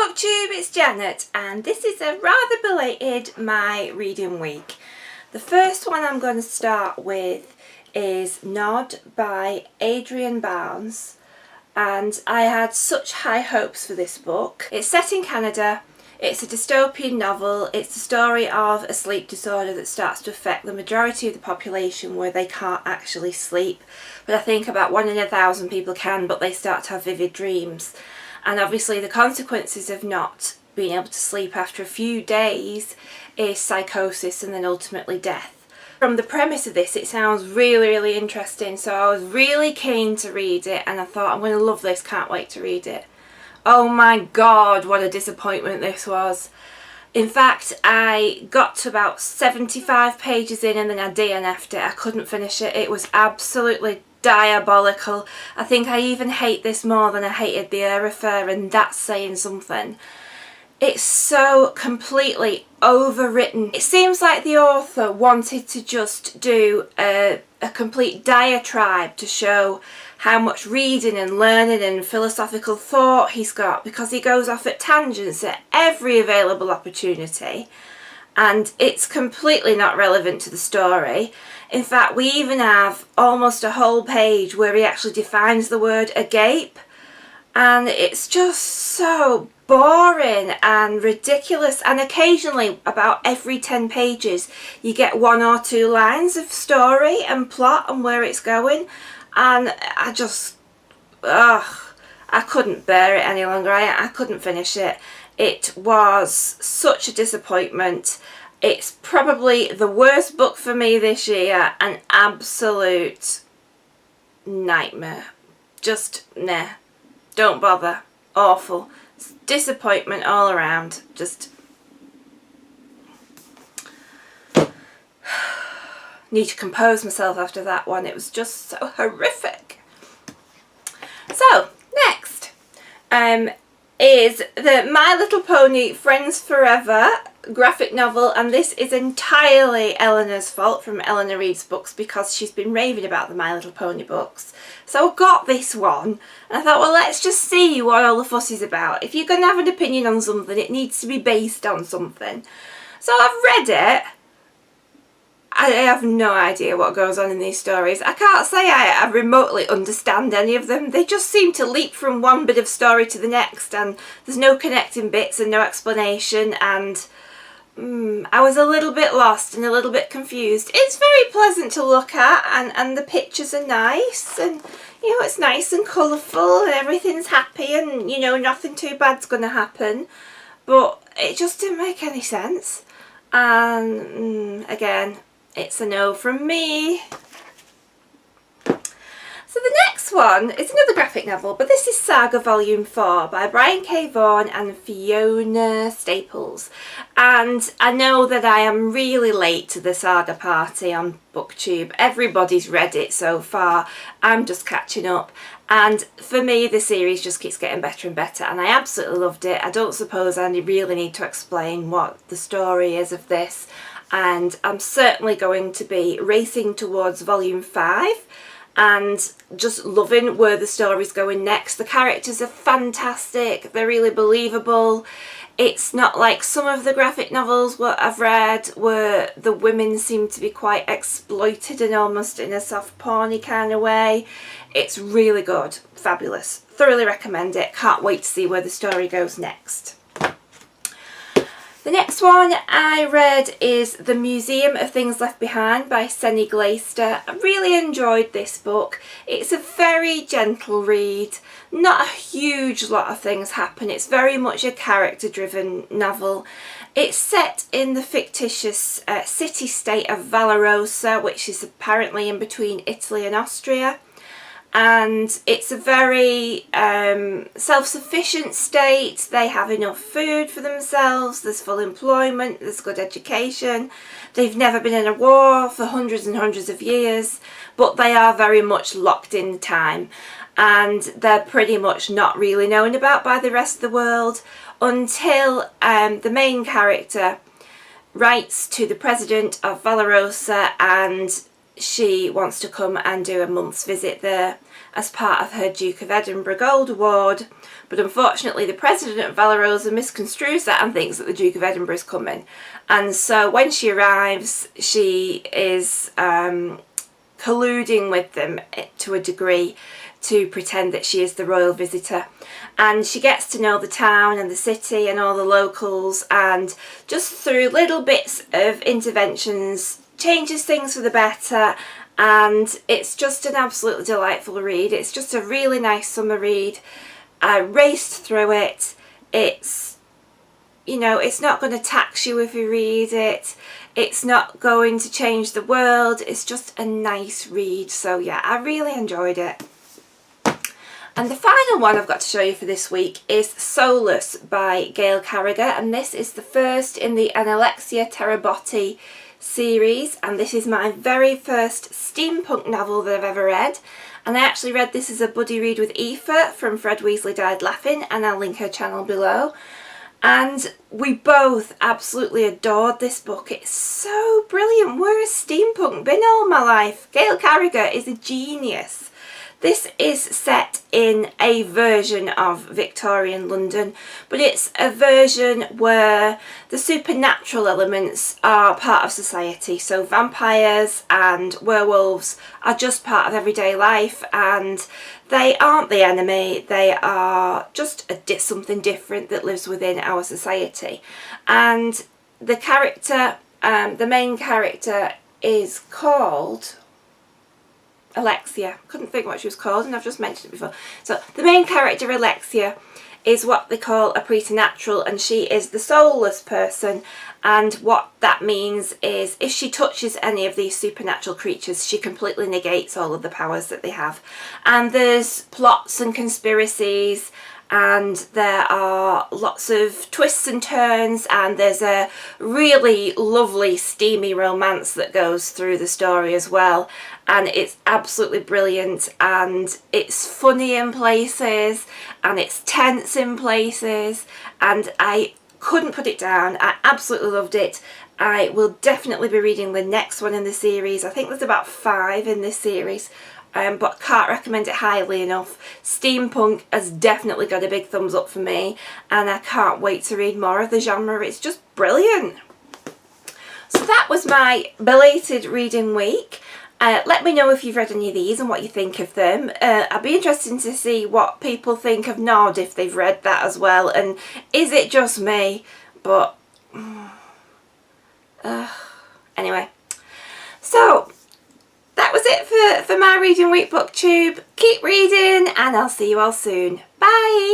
BookTube, it's Janet and this is a rather belated My Reading Week. The first one I'm going to start with is Nod by Adrian Barnes, and I had such high hopes for this book. It's set in Canada, it's a dystopian novel, it's the story of a sleep disorder that starts to affect the majority of the population where they can't actually sleep, but I think about 1 in 1,000 people can, but they start to have vivid dreams. And obviously the consequences of not being able to sleep after a few days is psychosis and then ultimately death. From the premise of this, it sounds really interesting, so I was really keen to read it and I thought, I'm going to love this, can't wait to read it. Oh my god, what a disappointment this was. In fact, I got to about 75 pages in and then I DNF'd it. I couldn't finish it. It was absolutely diabolical. I think I even hate this more than I hated the Aoife, and that's saying something. It's so completely overwritten. It seems like the author wanted to just do a complete diatribe to show how much reading and learning and philosophical thought he's got, because he goes off at tangents at every available opportunity and it's completely not relevant to the story. In fact, we even have almost a whole page where he actually defines the word agape, and it's just so boring and ridiculous. And occasionally, about every 10 pages, you get 1 or 2 lines of story and plot and where it's going, and I just, I couldn't bear it any longer. I couldn't finish it. It was such a disappointment. It's probably the worst book for me this year, an absolute nightmare. Just, nah, don't bother. Awful. Disappointment all around. Just need to compose myself after that one. It was just so horrific. So, next is the My Little Pony Friends Forever graphic novel, and this is entirely Eleanor's fault from Eleanor Reads Books, because she's been raving about the My Little Pony books. So I got this one and I thought, well, let's just see what all the fuss is about. If you're going to have an opinion on something, it needs to be based on something. So I've read it. I have no idea what goes on in these stories. I can't say I remotely understand any of them. They just seem to leap from one bit of story to the next, and there's no connecting bits and no explanation, and I was a little bit lost and a little bit confused. It's very pleasant to look at, and the pictures are nice, and you know, it's nice and colourful and everything's happy, and you know, nothing too bad's going to happen, but it just didn't make any sense. And again, it's a no from me. So the next one is another graphic novel, but this is Saga Volume 4 by Brian K. Vaughan and Fiona Staples. And I know that I am really late to the Saga party on BookTube. Everybody's read it so far. I'm just catching up. And for me, the series just keeps getting better and better, and I absolutely loved it. I don't suppose I really need to explain what the story is of this. And I'm certainly going to be racing towards Volume 5 and just loving where the story's going next. The characters are fantastic, they're really believable. It's not like some of the graphic novels what I've read where the women seem to be quite exploited and almost in a soft porny kind of way. It's really good, fabulous, thoroughly recommend it. Can't wait to see where the story goes next. The next one I read is The Museum of Things Left Behind by Senny Glaister. I really enjoyed this book. It's a very gentle read. Not a huge lot of things happen. It's very much a character-driven novel. It's set in the fictitious city-state of Valorosa, which is apparently in between Italy and Austria. And it's a very self-sufficient state. They have enough food for themselves, there's full employment, there's good education. They've never been in a war for hundreds and hundreds of years, but they are very much locked in time, and they're pretty much not really known about by the rest of the world until the main character writes to the president of Valorosa and she wants to come and do a month's visit there, as part of her Duke of Edinburgh Gold Award, but unfortunately the president of Valarosa misconstrues that and thinks that the Duke of Edinburgh is coming, and so when she arrives she is colluding with them to a degree to pretend that she is the royal visitor, and she gets to know the town and the city and all the locals, and just through little bits of interventions changes things for the better. And it's just an absolutely delightful read. It's just a really nice summer read. I raced through it. It's, you know, it's not going to tax you if you read it. It's not going to change the world. It's just a nice read. So yeah, I really enjoyed it. And the final one I've got to show you for this week is Soulless by Gail Carriger, and this is the first in the Alexia Terabotti series, and this is my very first steampunk novel that I've ever read, and I actually read this as a buddy read with Aoife from Fred Weasley Died Laughing, and I'll link her channel below, and we both absolutely adored this book. It's so brilliant. Where has steampunk been all my life? Gail Carriger is a genius. This is set in a version of Victorian London, but it's a version where the supernatural elements are part of society. So vampires and werewolves are just part of everyday life, and they aren't the enemy. They are just something different that lives within our society. And the character, the main character, is called Alexia. Couldn't think what she was called, and I've just mentioned it before. So the main character, Alexia, is what they call a preternatural, and she is the soulless person, and what that means is if she touches any of these supernatural creatures she completely negates all of the powers that they have. And there's plots and conspiracies, and there are lots of twists and turns, and there's a really lovely steamy romance that goes through the story as well, and it's absolutely brilliant, and it's funny in places and it's tense in places, and I couldn't put it down. I absolutely loved it. I will definitely be reading the next one in the series. I think there's about 5 in this series. But can't recommend it highly enough. Steampunk has definitely got a big thumbs up for me, and I can't wait to read more of the genre. It's just brilliant. So that was my belated reading week. Let me know if you've read any of these and what you think of them. I'd be interested to see what people think of Nod, if they've read that as well, and is it just me? But anyway, so that was it for my Reading Week booktube. Keep reading, and I'll see you all soon. Bye!